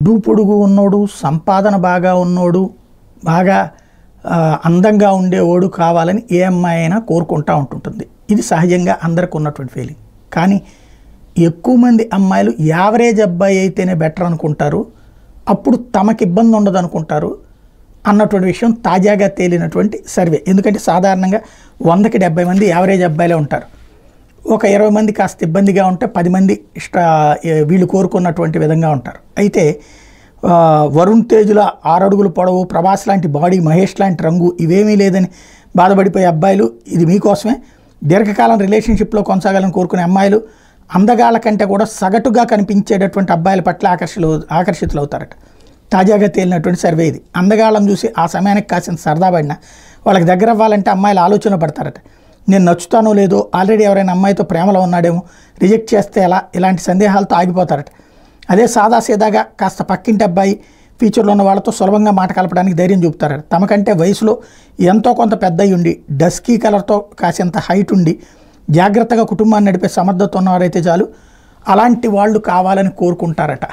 పొడ్డు పొడుగు ఉన్నోడు, సంపాదన బాగా ఉన్నోడు, బాగా అందంగా ఉండేవాడు కావాలని ఏ అమ్మాయి అయినా కోరుకుంటూ ఉంటుంటుంది. ఇది సహజంగా అందరికి ఉన్నటువంటి ఫీలింగ్. కానీ ఎక్కువ మంది అమ్మాయిలు యావరేజ్ అబ్బాయి అయితేనే బెటర్ అనుకుంటారు, అప్పుడు తమకు ఇబ్బంది ఉండదు అనుకుంటారు అన్నటువంటి విషయం తాజాగా తేలినటువంటి సర్వే. ఎందుకంటే సాధారణంగా 100కి 70 మంది యావరేజ్ అబ్బాయిలే ఉంటారు. ఒక 20 మంది కాస్త ఇబ్బందిగా ఉంటే 10 మంది వీళ్ళు కోరుకున్నటువంటి విధంగా ఉంటారు. అయితే వరుణ్ తేజ్ల 6 అడుగుల పొడవు, ప్రభాస్ లాంటి బాడీ, మహేష్ లాంటి రంగు ఇవేమీ లేదని బాధపడిపోయే అబ్బాయిలు, ఇది మీకోసమే. దీర్ఘకాలం రిలేషన్షిప్లో కొనసాగాలని కోరుకునే అమ్మాయిలు, అందగాళ్ళ కంటే కూడా సగటుగా కనిపించేటటువంటి అబ్బాయిల పట్ల ఆకర్షితులు అవుతారట. తాజాగా తేలినటువంటి సర్వే ఇది. అందగాళ్ళని చూసి ఆ సమయానికి కాసిన సరదా పడినా వాళ్ళకి దగ్గర అవ్వాలంటే అమ్మాయిలు ఆలోచన పడతారట. నేను నచ్చుతానో లేదో, ఆల్రెడీ ఎవరైనా అమ్మాయితో ప్రేమలో ఉన్నాడేమో, రిజెక్ట్ చేస్తే ఎలా, ఇలాంటి సందేహాలతో ఆగిపోతారట. అదే సాదాసీదాగా కాస్త పక్కింటి అబ్బాయి, ఫీచర్లో ఉన్న వాళ్ళతో సులభంగా మాట కలపడానికి ధైర్యం చూపుతారట. తమకంటే వయసులో ఎంతో కొంత పెద్ద ఉండి, డస్కీ కలర్తో కాసేంత హైట్ ఉండి, జాగ్రత్తగా కుటుంబాన్ని నడిపే సమర్థత ఉన్నవారైతే చాలు, అలాంటి వాళ్ళు కావాలని కోరుకుంటారట.